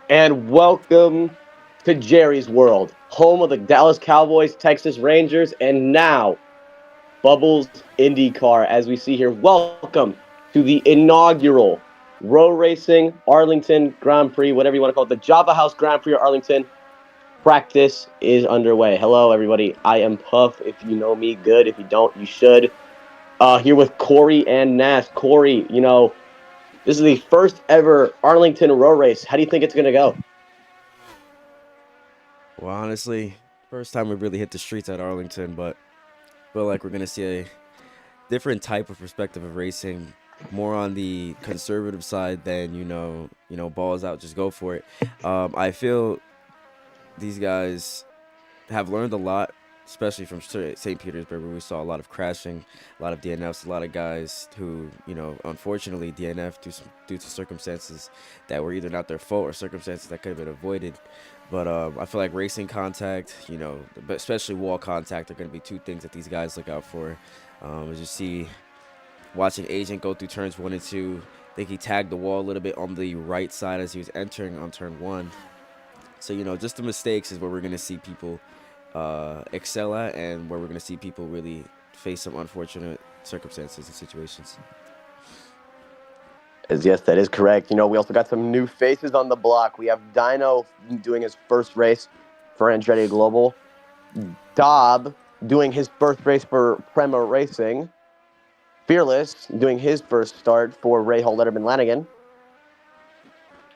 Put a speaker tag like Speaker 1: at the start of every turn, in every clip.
Speaker 1: and welcome to Jerry's World, home of the Dallas Cowboys, Texas Rangers, and now Bubbles IndyCar. As we see here, welcome to the inaugural row racing Arlington Grand Prix, whatever you want to call it, the Java House Grand Prix of Arlington. Practice is underway. Hello, everybody. I am Puff. If you know me, good. If you don't, you should. Here with Corey and Nash. Corey, this is the first ever Arlington row race. How do you think it's going to go?
Speaker 2: Well, honestly, first time we really hit the streets at Arlington, but feel like we're gonna see a different type of perspective of racing, more on the conservative side than balls out, just go for it. I feel these guys have learned a lot, especially from St. Petersburg, where we saw a lot of crashing, a lot of DNFs, a lot of guys who, unfortunately DNF due to circumstances that were either not their fault or circumstances that could have been avoided. But I feel like racing contact, but especially wall contact, are going to be two things that these guys look out for. As you see, watching Agent go through turns 1 and 2, I think he tagged the wall a little bit on the right side as he was entering on turn 1. So, just the mistakes is where we're going to see people excel at, and where we're going to see people really face some unfortunate circumstances and situations.
Speaker 1: Yes, that is correct. We also got some new faces on the block. We have Dino doing his first race for Andretti Global. Dobb doing his first race for Prema Racing. Fearless doing his first start for Ray Hall Letterman Lanigan.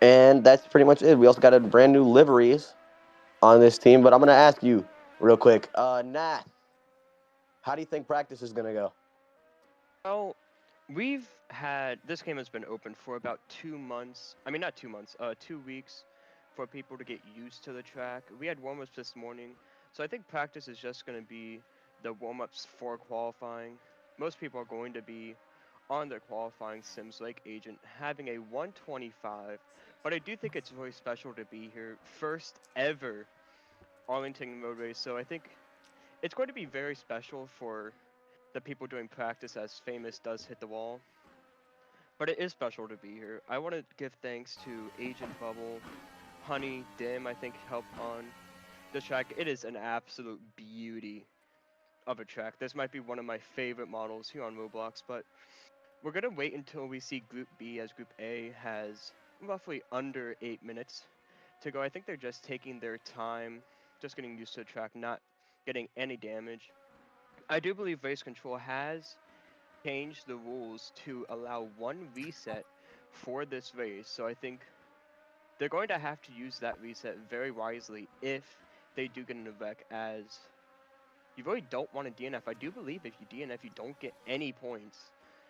Speaker 1: And that's pretty much it. We also got a brand new liveries on this team. But I'm going to ask you real quick. Nat, how do you think practice is going to go?
Speaker 3: Well, we've had this game has been open for about 2 months. I mean, not 2 months, 2 weeks for people to get used to the track. We had warm ups this morning, so I think practice is just going to be the warm ups for qualifying. Most people are going to be on their qualifying sims like Agent having a 125, but I do think it's really special to be here. First ever Arlington road race, so I think it's going to be very special for the people doing practice as Famous does hit the wall. But it is special to be here. I want to give thanks to Agent Bubble, Honey, Dim, I think helped on this track. It is an absolute beauty of a track. This might be one of my favorite models here on Roblox, but we're going to wait until we see Group B, as Group A has roughly under 8 minutes to go. I think they're just taking their time, just getting used to the track, not getting any damage. I do believe Race Control has changed the rules to allow one reset for this race. So I think they're going to have to use that reset very wisely if they do get in a wreck, as you really don't want to DNF. I do believe if you DNF, you don't get any points.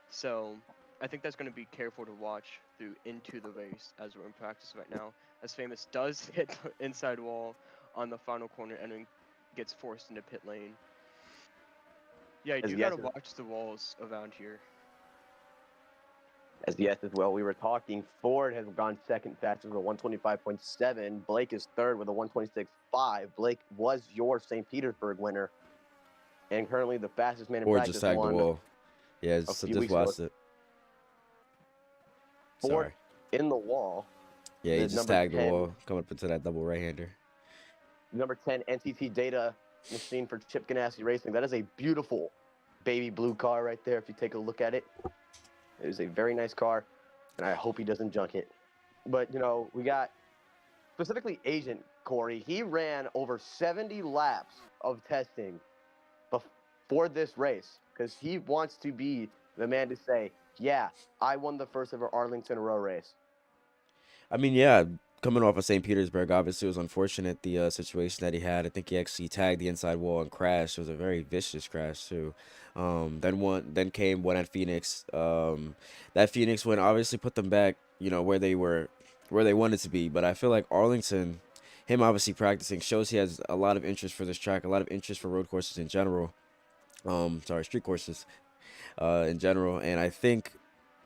Speaker 3: So I think that's going to be careful to watch through into the race as we're in practice right now. As Famous does hit the inside wall on the final corner and then gets forced into pit lane. Yeah, you
Speaker 1: As
Speaker 3: do got
Speaker 1: yes,
Speaker 3: to watch the walls around here.
Speaker 1: as well. We were talking. Ford has gone second fastest with a 125.7. Blake is third with a 126.5. Blake was your St. Petersburg winner, and currently the fastest man in
Speaker 2: Or just
Speaker 1: practice
Speaker 2: tag the
Speaker 1: won
Speaker 2: wall. Yeah,
Speaker 1: a
Speaker 2: so
Speaker 1: few
Speaker 2: just
Speaker 1: weeks ago.
Speaker 2: watched it.
Speaker 1: Ford
Speaker 2: Sorry.
Speaker 1: in the wall.
Speaker 2: Yeah, he
Speaker 1: The
Speaker 2: just
Speaker 1: number
Speaker 2: tagged the
Speaker 1: 10,
Speaker 2: wall, coming up into that double right-hander.
Speaker 1: number 10 NTT data machine for Chip Ganassi Racing. That is a beautiful baby blue car right there. If you take a look at it, it is a very nice car, and I hope he doesn't junk it. But we got specifically Agent Corey. He ran over 70 laps of testing before this race because he wants to be the man to say, "Yeah, I won the first ever Arlington row race."
Speaker 2: I mean, yeah, coming off of St. Petersburg, obviously it was unfortunate the situation that he had. I think he actually tagged the inside wall and crashed. It was a very vicious crash too. Then came one at Phoenix. That Phoenix win obviously put them back, where they were, where they wanted to be. But I feel like Arlington, him obviously practicing, shows he has a lot of interest for this track, a lot of interest for road courses in general. Sorry, street courses in general. And I think,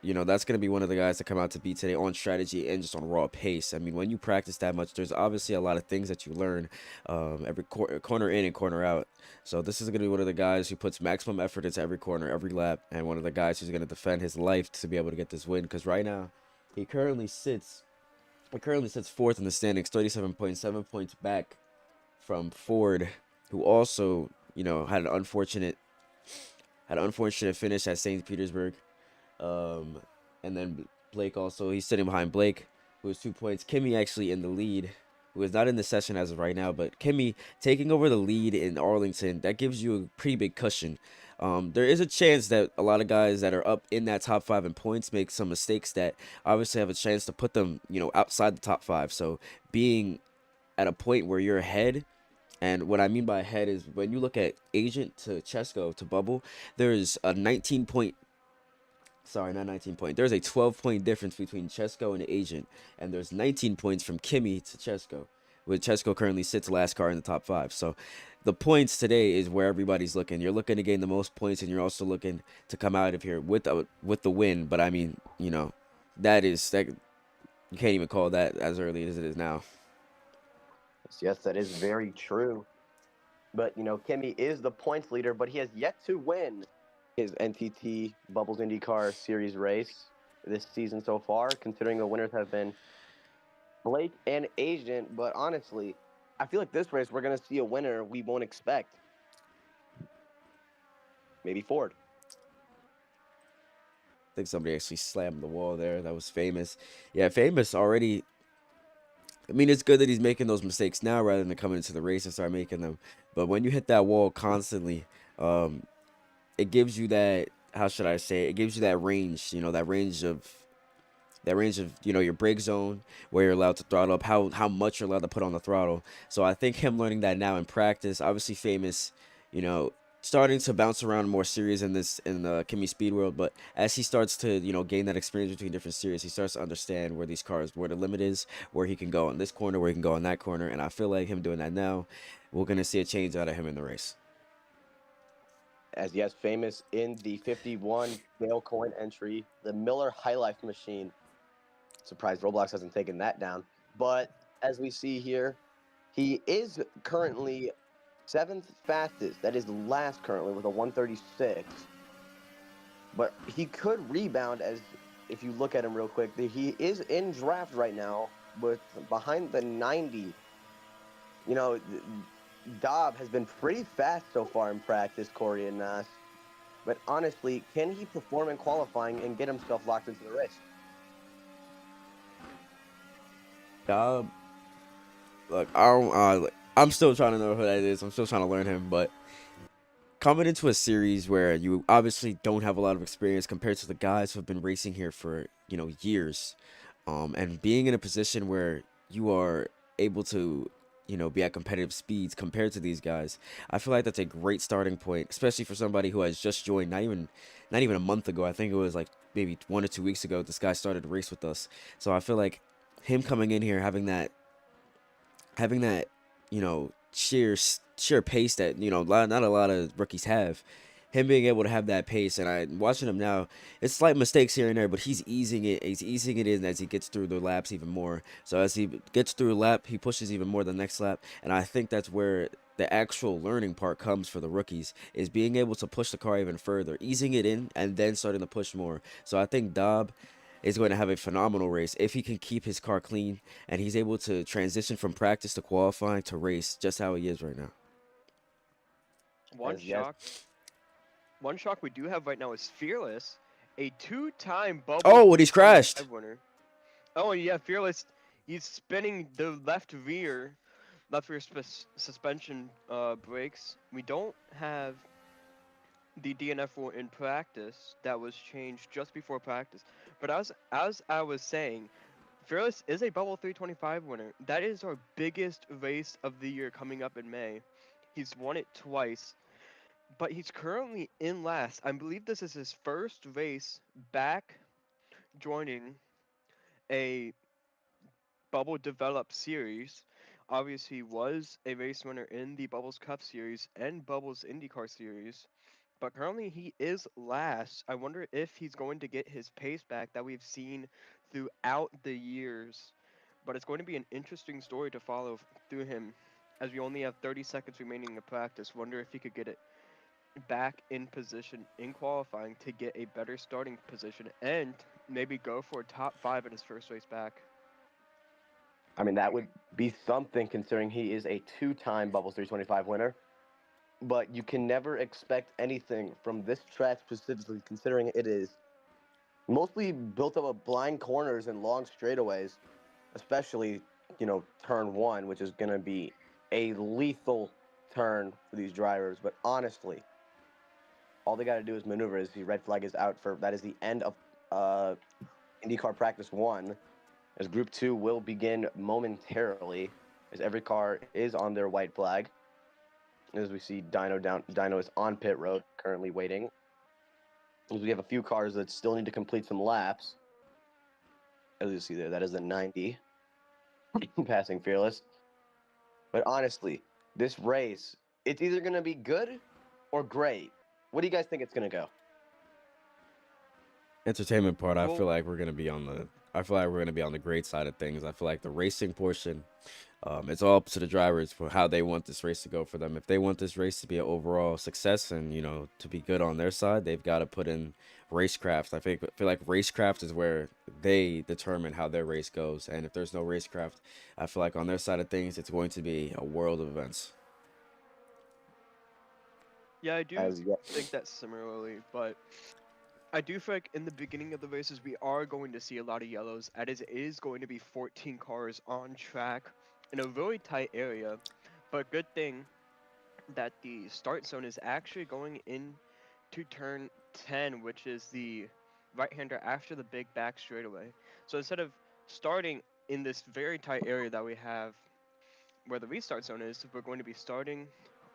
Speaker 2: that's going to be one of the guys to come out to beat today on strategy and just on raw pace. I mean, when you practice that much, there's obviously a lot of things that you learn every corner in and corner out. So this is going to be one of the guys who puts maximum effort into every corner, every lap, and one of the guys who's going to defend his life to be able to get this win. Because right now, he currently sits It currently sits fourth in the standings, 37.7 points back from Ford, who also, had an unfortunate finish at St. Petersburg. Um, and then Blake also, he's sitting behind Blake, who has 2 points. Kimmy actually in the lead, who is not in the session as of right now, but Kimmy taking over the lead in Arlington, that gives you a pretty big cushion. There is a chance that a lot of guys that are up in that top five in points make some mistakes that obviously have a chance to put them, outside the top five. So being at a point where you're ahead, and what I mean by ahead is when you look at Agent to Chesko to Bubble, there's a 19 point, sorry, not 19 point. There's a 12-point difference between Chesko and Agent, and there's 19 points from Kimmy to Chesko, with Chesko currently sits last car in the top five. So the points today is where everybody's looking. You're looking to gain the most points, and you're also looking to come out of here with the win. But I mean, that you can't even call that as early as it is now.
Speaker 1: Yes, that is very true. But, Kimi is the points leader, but he has yet to win his NTT Bubbles IndyCar Series race this season so far, considering the winners have been Blake and Agent. But honestly, I feel like this race we're going to see a winner we won't expect. Maybe Ford.
Speaker 2: I think somebody actually slammed the wall there. That was Famous. Yeah, Famous already. I mean, it's good that he's making those mistakes now rather than coming into the race and start making them. But when you hit that wall constantly, um, it gives you that. How should I say? It gives you that range. That range of your brake zone where you're allowed to throttle up, how much you're allowed to put on the throttle. So I think him learning that now in practice, obviously Famous, you know starting to bounce around more series in the Kimmy Speed world, but as he starts to gain that experience between different series, he starts to understand where the limit is, where he can go in this corner, where he can go in that corner, and I feel like him doing that now, we're gonna see a change out of him in the race.
Speaker 1: As yes, Famous in the 51 Dale Coin entry, the Miller High Life machine. Surprised Roblox hasn't taken that down. But as we see here, he is currently seventh fastest. That is last currently with a 136. But he could rebound as if you look at him real quick. He is in draft right now with behind the 90. You know, Dobb has been pretty fast so far in practice, Corey and Nas. But honestly, can he perform in qualifying and get himself locked into the race?
Speaker 2: Uh, Look, I don't. I'm still trying to know who that is. I'm still trying to learn him, but coming into a series where you obviously don't have a lot of experience compared to the guys who have been racing here for years, and being in a position where you are able to be at competitive speeds compared to these guys, I feel like that's a great starting point, especially for somebody who has just joined not even a month ago. I think it was like maybe 1 or 2 weeks ago this guy started to race with us. So I feel like him coming in here having that sheer pace that not a lot of rookies have. Him being able to have that pace, and I watching him now, it's slight mistakes here and there, but he's easing it. He's easing it in as he gets through the laps even more. So as he gets through a lap, he pushes even more the next lap, and I think that's where the actual learning part comes for the rookies, is being able to push the car even further, easing it in, and then starting to push more. So I think Dobb is going to have a phenomenal race if he can keep his car clean and he's able to transition from practice to qualifying to race just how he is right now.
Speaker 3: One
Speaker 1: As yes,
Speaker 3: shock, one shock we do have right now is Fearless, a two-time Bubble
Speaker 2: Oh, what he's
Speaker 3: 325
Speaker 2: crashed.
Speaker 3: winner. Oh yeah, Fearless. He's spinning the left rear suspension brakes. We don't have the DNF rule in practice that was changed just before practice. But as I was saying, Fearless is a Bubble 325 winner. That is our biggest race of the year coming up in May. He's won it twice, but he's currently in last. I believe this is his first race back joining a Bubble Develop series. Obviously, he was a race winner in the Bubbles Cup series and Bubbles IndyCar series, but currently he is last. I wonder if he's going to get his pace back that we've seen throughout the years. But it's going to be an interesting story to follow through him, as we only have 30 seconds remaining in practice. Wonder if he could get it back in position in qualifying to get a better starting position and maybe go for a top five in his first race back.
Speaker 1: I mean, that would be something considering he is a two-time Bubbles 325 winner. But you can never expect anything from this track specifically, considering it is mostly built up of blind corners and long straightaways, especially, turn one, which is going to be a lethal turn for these drivers. But honestly, all they got to do is maneuver. As the red flag is out for that is the end of uh, IndyCar practice one, as Group Two will begin momentarily, as every car is on their white flag. As we see, Dino is on pit road, currently waiting. As we have a few cars that still need to complete some laps. As you see there, that is the 90 passing Fearless. But honestly, this race, it's either going to be good or great. What do you guys think it's going to go?
Speaker 2: Entertainment part, I
Speaker 3: Well,
Speaker 2: feel like we're gonna be on the. I feel like we're gonna be on the great side of things. I feel like the racing portion, it's all up to the drivers for how they want this race to go for them. If they want this race to be an overall success and to be good on their side, they've got to put in racecraft. I feel like racecraft is where they determine how their race goes. And if there's no racecraft, I feel like on their side of things, it's going to be a world of events.
Speaker 3: yeah, I do
Speaker 1: As yet.
Speaker 3: think that similarly, but I do feel like in the beginning of the races we are going to see a lot of yellows, as it is going to be 14 cars on track in a really tight area. But good thing that the start zone is actually going in to turn 10, which is the right-hander after the big back straightaway. So instead of starting in this very tight area that we have where the restart zone is, we're going to be starting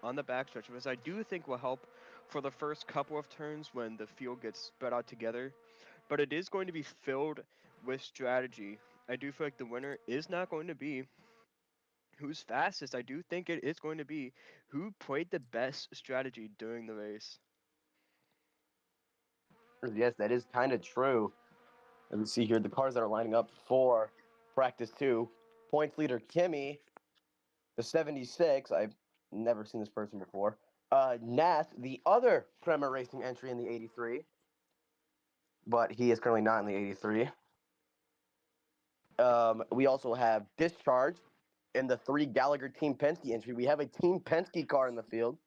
Speaker 3: on the backstretch, which I do think will help for the first couple of turns when the field gets spread out together. But it is going to be filled with strategy. I do feel like the winner is not going to be who's fastest. I do think it is going to be who played the best strategy during the race.
Speaker 1: Yes, that is kind of true. As we see here, the cars that are lining up for practice two. Points leader Kimmy, the 76. I've never seen this person before. Nath, the other Prema Racing entry in the 83, but he is currently not in the 83. We also have Discharge in the 3 Gallagher Team Penske entry. We have a Team Penske car in the field.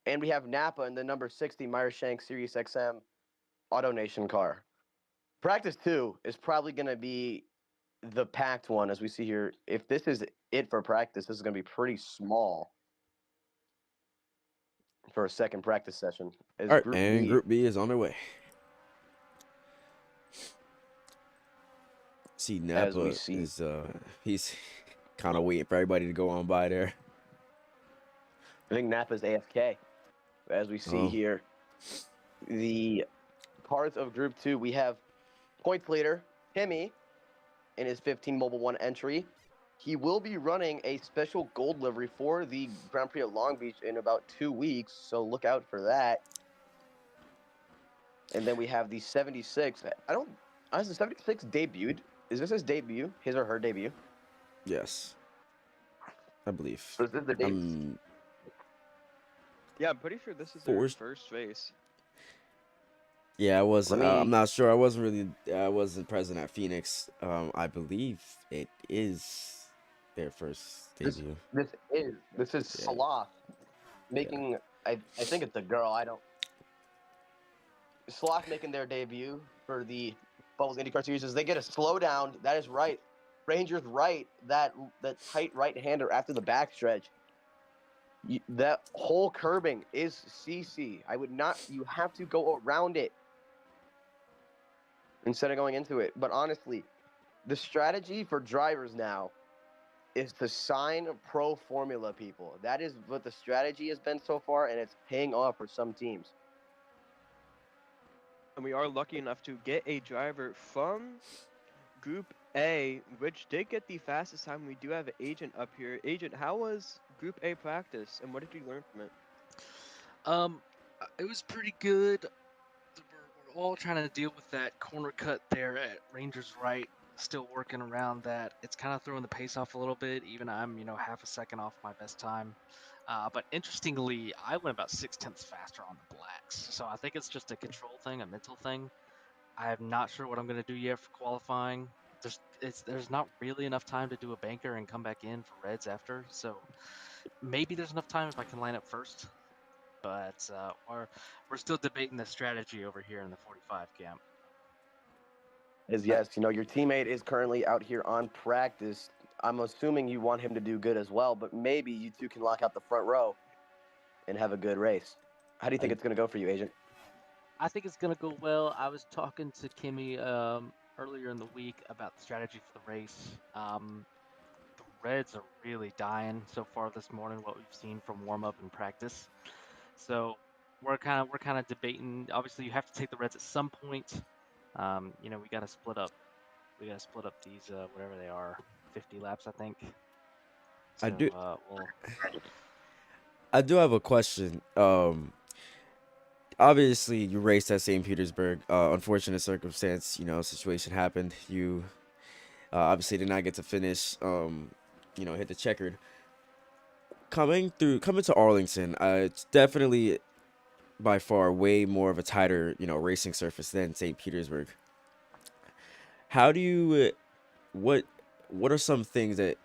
Speaker 1: And we have Napa in the number 60 Meyer Shank Sirius XM Auto Nation car. Practice 2 is probably going to be the packed one, as we see here. If this is it for practice, this is going to be pretty small for a second practice session. As
Speaker 2: All right,
Speaker 1: Group
Speaker 2: and
Speaker 1: B,
Speaker 2: Group B is on their way. See,
Speaker 1: as we
Speaker 2: Napa
Speaker 1: see,
Speaker 2: is he's kind of waiting for everybody to go on by there.
Speaker 1: I think Napa's AFK. As we see
Speaker 2: Oh,
Speaker 1: here, the parts of Group 2, we have points leader Timmy in his 15 Mobile 1 entry. He will be running a special gold livery for the Grand Prix of Long Beach in about 2 weeks, so look out for that. And then we have the 76. Has the 76 debuted? Is this his debut? His or her debut?
Speaker 2: yes, I believe.
Speaker 1: Or is this the debut?
Speaker 2: I'm
Speaker 3: Yeah, I'm pretty sure this is their
Speaker 2: forced.
Speaker 3: first race.
Speaker 2: Yeah, I was.
Speaker 1: Let
Speaker 2: I'm
Speaker 1: me.
Speaker 2: not sure. I wasn't really. I wasn't present at Phoenix. I believe it is their first
Speaker 1: This
Speaker 2: debut.
Speaker 1: this is
Speaker 2: Yeah,
Speaker 1: Sloth
Speaker 2: yeah.
Speaker 1: making. I think it's a girl. I don't. Sloth making their debut for the Bubbles IndyCar Series. As they get a slowdown. That is right. Rangers right. That tight right hander after the backstretch. That whole curbing is CC. I would not. You have to go around it instead of going into it. But honestly, the strategy for drivers now is to sign pro formula people. That is what the strategy has been so far, and it's paying off for some teams.
Speaker 3: And we are lucky enough to get a driver from Group A, which did get the fastest time. We do have an agent up here. Agent, how was Group A practice, and what did you learn from it?
Speaker 4: It was pretty good. We're all trying to deal with that corner cut there at Rangers right. Still working around that. It's kind of throwing the pace off a little bit. Even I'm, half a second off my best time. But interestingly, I went about 6/10 faster on the blacks. So I think it's just a control thing, a mental thing. I'm not sure what I'm going to do yet for qualifying. There's there's not really enough time to do a banker and come back in for reds after. So maybe there's enough time if I can line up first. But we're still debating the strategy over here in the 45 camp.
Speaker 1: Is yes, your teammate is currently out here on practice. I'm assuming you want him to do good as well, but maybe you two can lock out the front row and have a good race. How do you think
Speaker 2: I
Speaker 1: it's going to go for you, Agent?
Speaker 4: I think it's gonna go well. I was talking to Kimmy earlier in the week about the strategy for the race. The Reds are really dying so far this morning. What we've seen from warm up and practice, so we're kind of debating. Obviously, you have to take the Reds at some point. We got to split up. We got to split up these whatever they are, 50 laps, I think.
Speaker 2: I
Speaker 4: So
Speaker 2: do
Speaker 4: we'll.
Speaker 2: I do have a question. Obviously you raced at St. Petersburg. Unfortunate circumstance, situation happened. You obviously did not get to finish. Hit the checkered. Coming to Arlington, it's definitely by far way more of a tighter, racing surface than St. Petersburg. How do you what what are some things that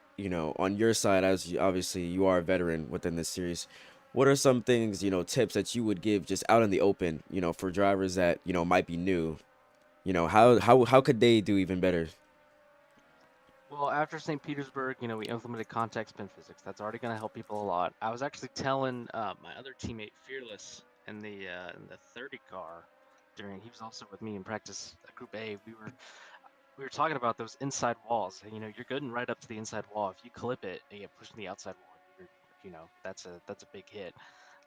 Speaker 2: on your side, as obviously you are a veteran within this series, what are some things, tips that you would give just out in the open, for drivers that might be new, how could they do even better?
Speaker 4: Well, after St. Petersburg, we implemented contact spin physics. That's already going to help people a lot. I was actually telling my other teammate, Fearless, in the 30 car during. He was also with me in practice at Group A. We were talking about those inside walls. You're good and right up to the inside wall. If you clip it and get pushed to the outside wall, that's a big hit.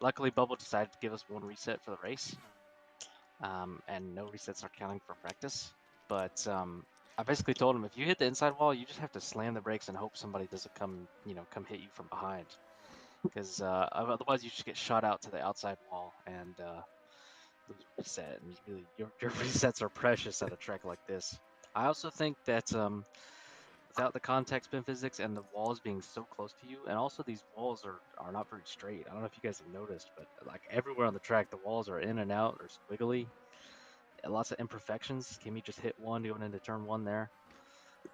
Speaker 4: Luckily, Bubble decided to give us one reset for the race, and no resets are counting for practice. But I basically told him if you hit the inside wall, you just have to slam the brakes and hope somebody doesn't come hit you from behind, because otherwise you just get shot out to the outside wall and lose a reset. And your resets are precious at a track like this. I also think that without the contact spin physics and the walls being so close to you, and also these walls are not very straight. I don't know if you guys have noticed, but like everywhere on the track, the walls are in and out or squiggly. Lots of imperfections. Kimmy just hit one going into turn one there.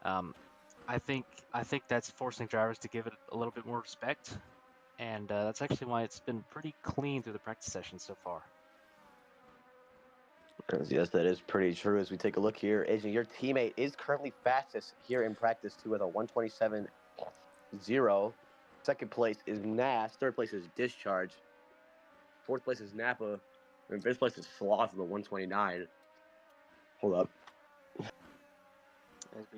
Speaker 4: Um, I think that's forcing drivers to give it a little bit more respect, and that's actually why it's been pretty clean through the practice session so far.
Speaker 1: Yes, that is pretty true. As we take a look here, Agent, your teammate is currently fastest here in practice too with a 127.0. Second place is Nass. Third place is Discharge. Fourth place is Napa. And fifth place is Sloth with a 129. Hold up.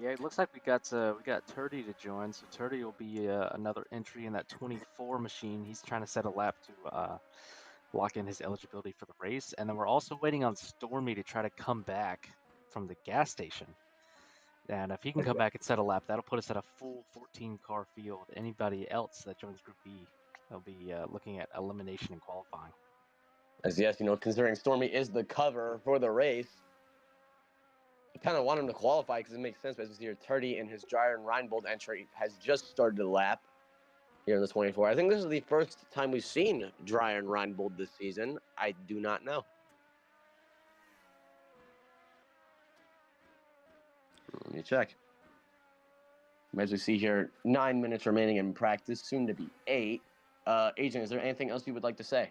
Speaker 4: Yeah, it looks like we got Turdy to join, so Turdy will be another entry in that 24 machine. He's trying to set a lap to lock in his eligibility for the race, and then we're also waiting on Stormy to try to come back from the gas station. And if he can come back and set a lap, that'll put us at a full 14 car field. Anybody else that joins Group B, they'll be looking at elimination and qualifying.
Speaker 1: As yes, considering Stormy is the cover for the race, I kind of want him to qualify because it makes sense. As we see here, Turdy in his Dryer and Reinbold entry has just started the lap here in the 24. I think this is the first time we've seen Dryer and Reinbold this season. I do not know. Let me check. As we see here, 9 minutes remaining in practice, soon to be 8. Agent, is there anything else you would like to say?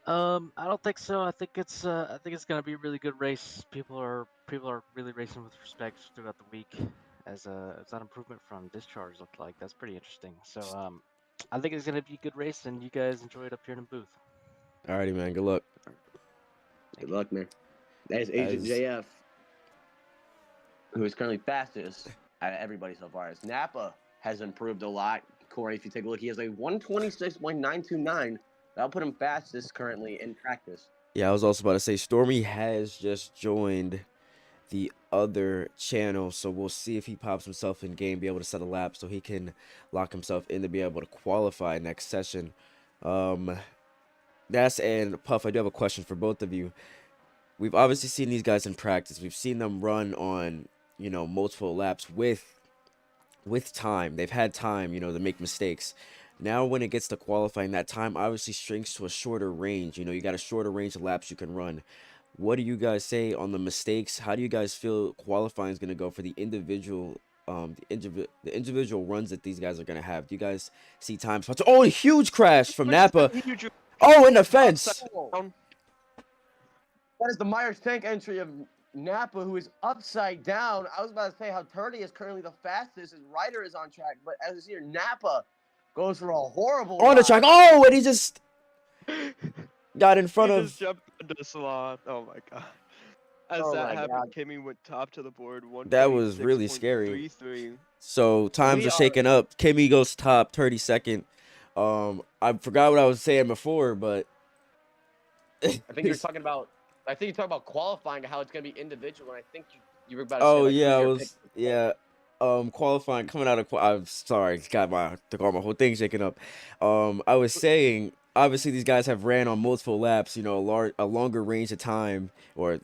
Speaker 4: I don't think so. I think it's gonna be a really good race. People are really racing with respect throughout the week, as that improvement from Discharge looked like. That's pretty interesting. So I think it's gonna be a good race, and you guys enjoy it up here in the booth.
Speaker 2: Alrighty, man, good luck.
Speaker 1: Good luck, man. That is Agent
Speaker 2: As
Speaker 1: JF, who is currently fastest out of everybody so far. As Napa has improved a lot. Corey, if you take a look, he has a 126.929. That'll put him fastest currently in practice.
Speaker 2: Yeah, I was also about to say Stormy has just joined the other channel, so we'll see if he pops himself in game, be able to set a lap so he can lock himself in to be able to qualify next session. um that's and Puff, I do have a question for both of you. We've obviously seen these guys in practice. We've seen them run on multiple laps with time. They've had time, to make mistakes. Now, when it gets to qualifying, that time obviously shrinks to a shorter range. You got a shorter range of laps you can run. What do you guys say on the mistakes? How do you guys feel qualifying is going to go for the individual the individual runs that these guys are going to have? Do you guys see time spots? Oh, a huge crash from
Speaker 3: Which is
Speaker 2: Napa.
Speaker 3: a huge
Speaker 2: Oh, in the
Speaker 3: upside
Speaker 2: fence.
Speaker 3: down.
Speaker 1: That is the Myers tank entry of Napa, who is upside down. I was about to say how Turdy is currently the fastest. His rider is on track, but as you see here, Napa goes for a horrible
Speaker 2: On the
Speaker 1: ride.
Speaker 2: track. Oh, and he just got in
Speaker 3: He
Speaker 2: front
Speaker 3: just
Speaker 2: of.
Speaker 3: jumped into the slot. Oh my god. As
Speaker 1: Oh
Speaker 3: that
Speaker 1: my
Speaker 3: happened,
Speaker 1: God.
Speaker 3: Kimmy went top to the board,
Speaker 2: That was really scary.
Speaker 3: 126.33.
Speaker 2: So times
Speaker 1: We
Speaker 2: are
Speaker 1: are.
Speaker 2: shaking up. Kimmy goes top, 32nd. I forgot what I was saying before, but
Speaker 1: I think you're talking about. I think you're talking about qualifying, how it's going to be individual, and I think you were about to say
Speaker 2: oh
Speaker 1: like
Speaker 2: yeah,
Speaker 1: who's
Speaker 2: I
Speaker 1: your pick.
Speaker 2: was yeah. Qualifying coming out of. I'm sorry, got my whole thing shaken up. I was saying obviously these guys have ran on multiple laps. You know, a longer range of time, or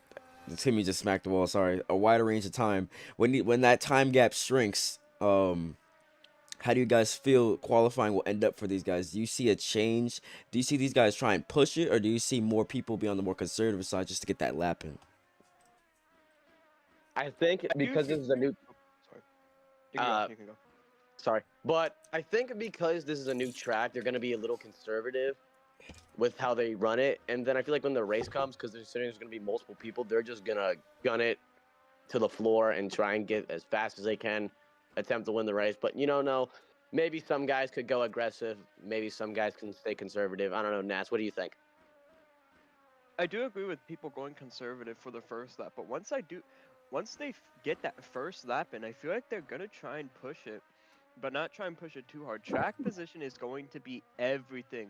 Speaker 2: Timmy just smacked the wall. Sorry, a wider range of time. When that time gap shrinks, how do you guys feel qualifying will end up for these guys? Do you see a change? Do you see these guys try and push it, or do you see more people be on the more conservative side just to get that lap in?
Speaker 1: I think
Speaker 3: I do
Speaker 1: because
Speaker 3: feel.
Speaker 1: this is a new.
Speaker 3: Oh, sorry. You can go.
Speaker 1: Uh,
Speaker 3: You can go.
Speaker 1: sorry, but I think because this is a new track, they're going to be a little conservative with how they run it, and then I feel like when the race comes, because there's going to be multiple people, they're just gonna gun it to the floor and try and get as fast as they can, attempt to win the race. But no, maybe some guys could go aggressive, maybe some guys can stay conservative. I don't know, Nats. What do you think?
Speaker 3: I do agree with people going conservative for the first lap, but once they get that first lap in, I feel like they're gonna try and push it, but not try and push it too hard. Track position is going to be everything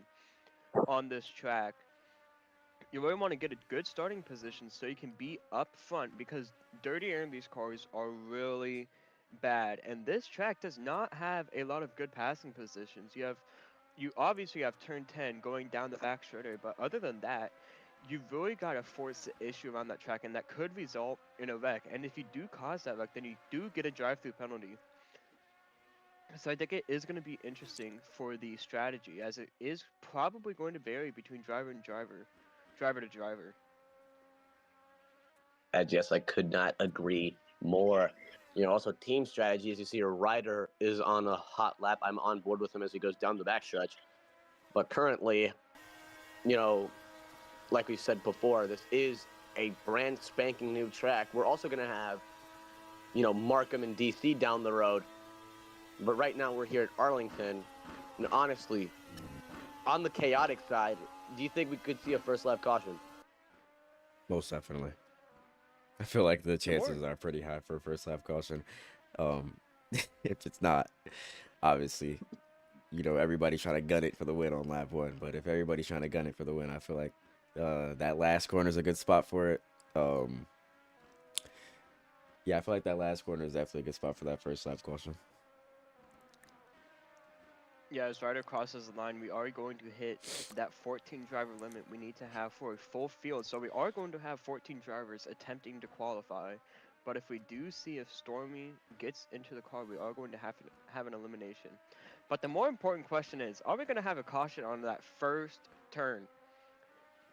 Speaker 3: on this track. You really want to get a good starting position so you can be up front because dirty air in these cars are really bad, and this track does not have a lot of good passing positions. You obviously have turn 10 going down the back straightaway, but other than that, you've really got to force the issue around that track, and that could result in a wreck. And if you do cause that wreck, then you do get a drive-through penalty. So I think it is going to be interesting for the strategy, as it is probably going to vary between driver and driver, driver to driver.
Speaker 1: Yes, I could not agree more. Also team strategy. As you see, your rider is on a hot lap. I'm on board with him as he goes down the backstretch. But currently, you know, like we said before, this is a brand spanking new track. We're also going to have, Markham and DC down the road. But right now we're here at Arlington. And honestly, on the chaotic side, do you think we could see a first lap caution?
Speaker 2: Most definitely. I feel like the
Speaker 3: The more
Speaker 2: chances are pretty high for a first lap caution. Um, if it's not, obviously, everybody's trying to gun it for the win on lap one. But if everybody's trying to gun it for the win, I feel like that last corner is a good spot for it. Yeah, I feel like that last corner is definitely a good spot for that first lap caution.
Speaker 3: Yeah, as Ryder crosses the line, we are going to hit that 14 driver limit we need to have for a full field. So we are going to have 14 drivers attempting to qualify. But if we do see if Stormy gets into the car, we are going to have an elimination. But the more important question is, are we going to have a caution on that first turn?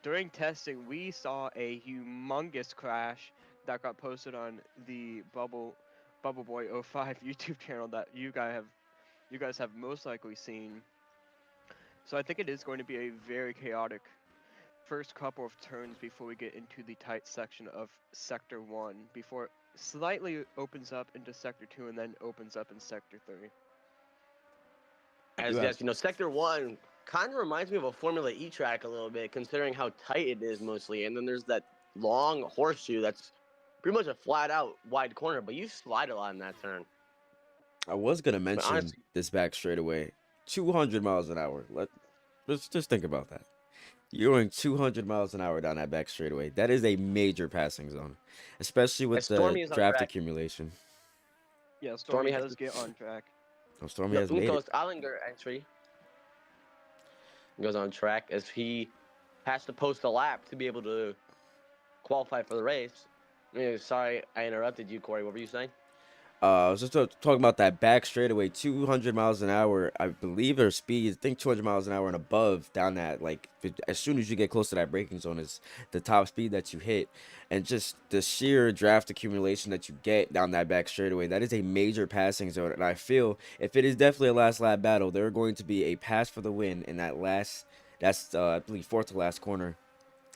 Speaker 3: During testing, we saw a humongous crash that got posted on the Bubble Boy 05 YouTube channel that you guys have most likely seen. So I think it is going to be a very chaotic first couple of turns before we get into the tight section of Sector 1, before it slightly opens up into Sector 2 and then opens up in Sector 3.
Speaker 1: As yes, Sector 1 kind of reminds me of a Formula E track a little bit, considering how tight it is mostly. And then there's that long horseshoe that's pretty much a flat out wide corner, but you slide a lot in that turn.
Speaker 2: I was gonna
Speaker 1: But
Speaker 2: mention
Speaker 1: honestly,
Speaker 2: this back straightaway, 200 miles an hour. Let's just think about that. You're going 200 miles an hour down that back straightaway. That is a major passing zone, especially
Speaker 1: as
Speaker 2: with the
Speaker 1: Stormy is on
Speaker 2: draft
Speaker 1: track,
Speaker 2: accumulation.
Speaker 3: Yeah, Stormy
Speaker 1: Stormy has
Speaker 3: does get on track.
Speaker 2: Oh, Stormy
Speaker 1: the
Speaker 2: has made it.
Speaker 1: Uncos Allinger entry goes on track as he has to post a lap to be able to qualify for the race. Sorry, I interrupted you, Corey. What were you saying?
Speaker 2: I was just talking about that back straightaway, 200 miles an hour. I believe their speed, I think 200 miles an hour and above down that, like, as soon as you get close to that braking zone is the top speed that you hit. And just the sheer draft accumulation that you get down that back straightaway, that is a major passing zone. And I feel if it is definitely a last lap battle, there are going to be a pass for the win in that that's, I believe, fourth to last corner.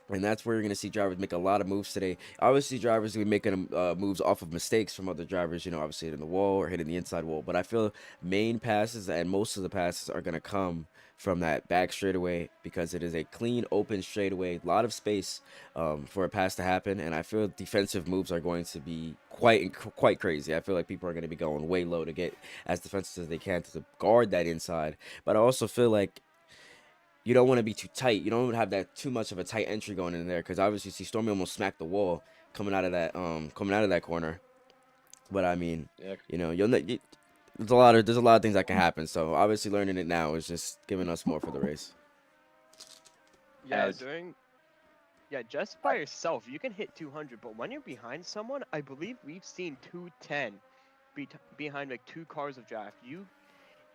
Speaker 2: And that's where you're going to see drivers make a lot of moves today. Obviously, drivers will be making moves off of mistakes from other drivers, obviously hitting the wall or hitting the inside wall. But I feel main passes and most of the passes are going to come from that back straightaway because it is a clean, open straightaway, a lot of space for a pass to happen. And I feel defensive moves are going to be quite crazy. I feel like people are going to be going way low to get as defensive as they can to guard that inside. But I also feel like you don't want to be too tight. You don't want to have that too much of a tight entry going in there because obviously you see Stormy almost smacked the wall coming out of that corner. But I mean,
Speaker 1: Yeah.
Speaker 2: there's a lot of things that can happen. So obviously learning it now is just giving us more for the race.
Speaker 3: Yeah,
Speaker 1: As
Speaker 3: just by yourself, you can hit 200, but when you're behind someone, I believe we've seen 210 behind like two cars of draft.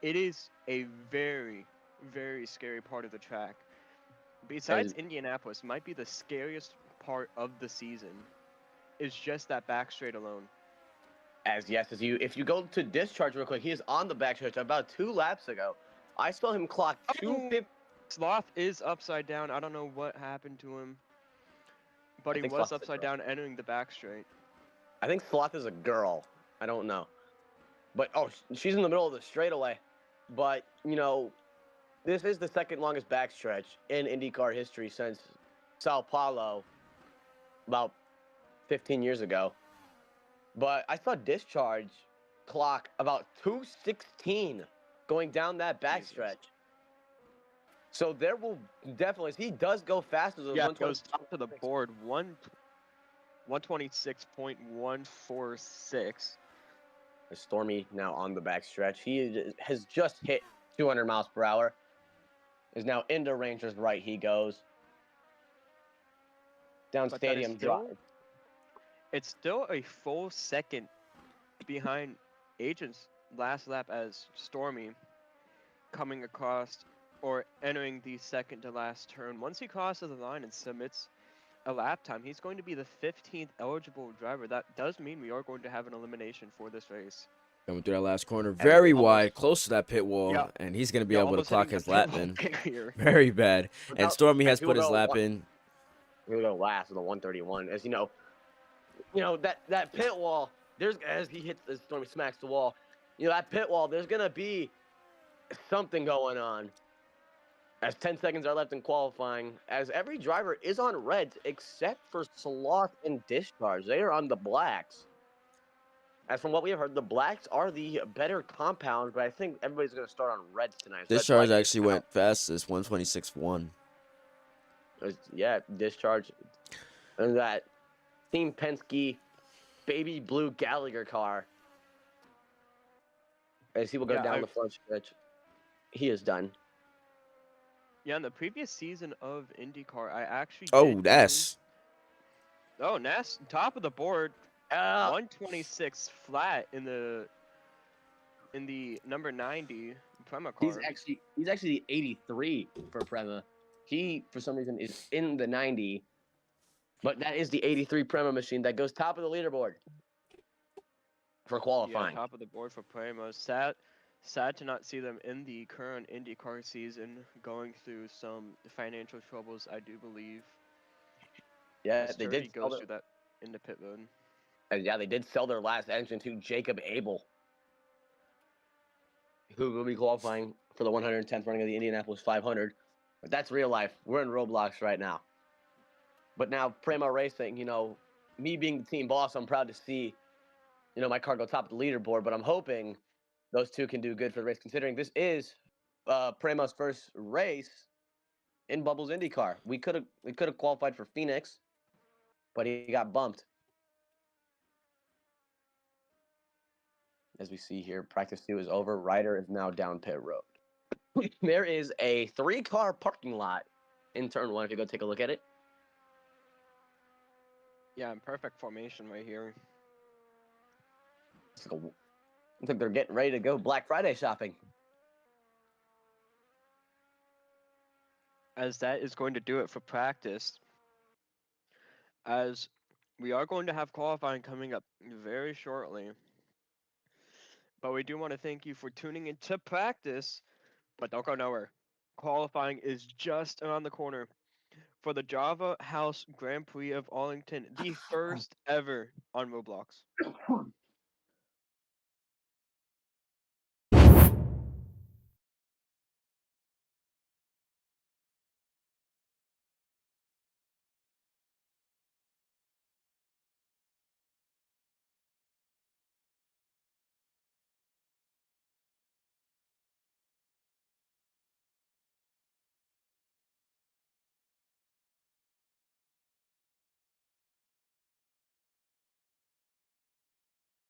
Speaker 3: It is a very, very scary part of the track. Besides
Speaker 1: as
Speaker 3: Indianapolis, might be the scariest part of the season. Is just that back straight alone.
Speaker 1: as yes, as you if you go to discharge real quick, he is on the backstretch about 2 laps ago. I saw him clock
Speaker 3: Oh,
Speaker 1: 250.
Speaker 3: Sloth is upside down. I don't know what happened to him, but
Speaker 1: I
Speaker 3: he
Speaker 1: think
Speaker 3: was
Speaker 1: Sloth is a
Speaker 3: upside
Speaker 1: girl.
Speaker 3: down entering the back straight.
Speaker 1: I think Sloth is a girl. I don't know, but she's in the middle of the straightaway. But this is the second longest backstretch in IndyCar history since Sao Paulo about 15 years ago. But I saw discharge clock about 216 going down that
Speaker 3: Jesus.
Speaker 1: backstretch. So there will definitely, he does go faster than
Speaker 3: Yeah, it goes
Speaker 1: 120.
Speaker 3: top to the board. 126.146.
Speaker 1: Stormy now on the backstretch. He has just hit 200 miles per hour. Is now into Rangers right. He goes down
Speaker 3: But that is
Speaker 1: Stadium Drive.
Speaker 3: it's still a full second behind Agent's last lap as Stormy coming across or entering the second to last turn. Once he crosses the line and submits a lap time, he's going to be the 15th eligible driver. That does mean we are going to have an elimination for this race.
Speaker 2: Coming through that last corner,
Speaker 1: And
Speaker 2: very
Speaker 1: almost,
Speaker 2: wide, close to that pit wall,
Speaker 3: Yeah,
Speaker 2: and he's going to be
Speaker 3: yeah,
Speaker 2: able to
Speaker 3: almost
Speaker 2: clock
Speaker 3: hitting the
Speaker 2: his lap
Speaker 3: pit wall
Speaker 2: in.
Speaker 3: barrier.
Speaker 2: Very bad. And Stormy has
Speaker 1: he'll
Speaker 2: put his
Speaker 1: go
Speaker 2: lap in.
Speaker 1: He'll go last with a 131. As that pit wall. There's as he hits as Stormy smacks the wall. That pit wall. There's gonna be something going on. As 10 seconds are left in qualifying, as every driver is on reds except for Sloth and Discharge. They are on the blacks. As from what we have heard, the blacks are the better compound, but I think everybody's going to start on reds tonight. So that's why
Speaker 2: Discharge
Speaker 1: he is
Speaker 2: actually
Speaker 1: out.
Speaker 2: went fastest, 126.1.
Speaker 1: Yeah, Discharge. And that Team Penske baby blue Gallagher car. As he will go down the front stretch. He is done.
Speaker 3: Yeah, in the previous season of IndyCar, I actually
Speaker 2: Oh, that's
Speaker 3: Nass top of the board,
Speaker 1: Uh,
Speaker 3: 126 flat in the number 90 Prema
Speaker 1: he's
Speaker 3: car.
Speaker 1: actually the 83 for Prema. He for some reason is in the 90, but that is the 83 Prema machine that goes top of the leaderboard for
Speaker 3: Yeah,
Speaker 1: qualifying.
Speaker 3: top of the board for Prema. Sad to not see them in the current IndyCar season, going through some financial troubles, I do believe.
Speaker 1: Yeah,
Speaker 3: As
Speaker 1: they
Speaker 3: Turkey
Speaker 1: did sell
Speaker 3: goes through that in the pit road.
Speaker 1: they did sell their last engine to Jacob Abel, who will be qualifying for the 110th running of the Indianapolis 500. But that's real life. We're in Roblox right now. But now Prema Racing, me being the team boss, I'm proud to see, my car go top of the leaderboard. But I'm hoping those two can do good for the race, considering this is Prema's first race in Bubbles IndyCar. We could have qualified for Phoenix, but he got bumped. As we see here, practice 2 is over. Ryder is now down pit road. There is a 3-car parking lot in turn 1 if you go take a look at it.
Speaker 3: Yeah, in perfect formation right here.
Speaker 1: Looks like they're getting ready to go Black Friday shopping.
Speaker 3: As that is going to do it for practice. As we are going to have qualifying coming up very shortly. But we do want to thank you for tuning into practice. But don't go nowhere. Qualifying is just around the corner for the Java House Grand Prix of Arlington, the first ever on Roblox.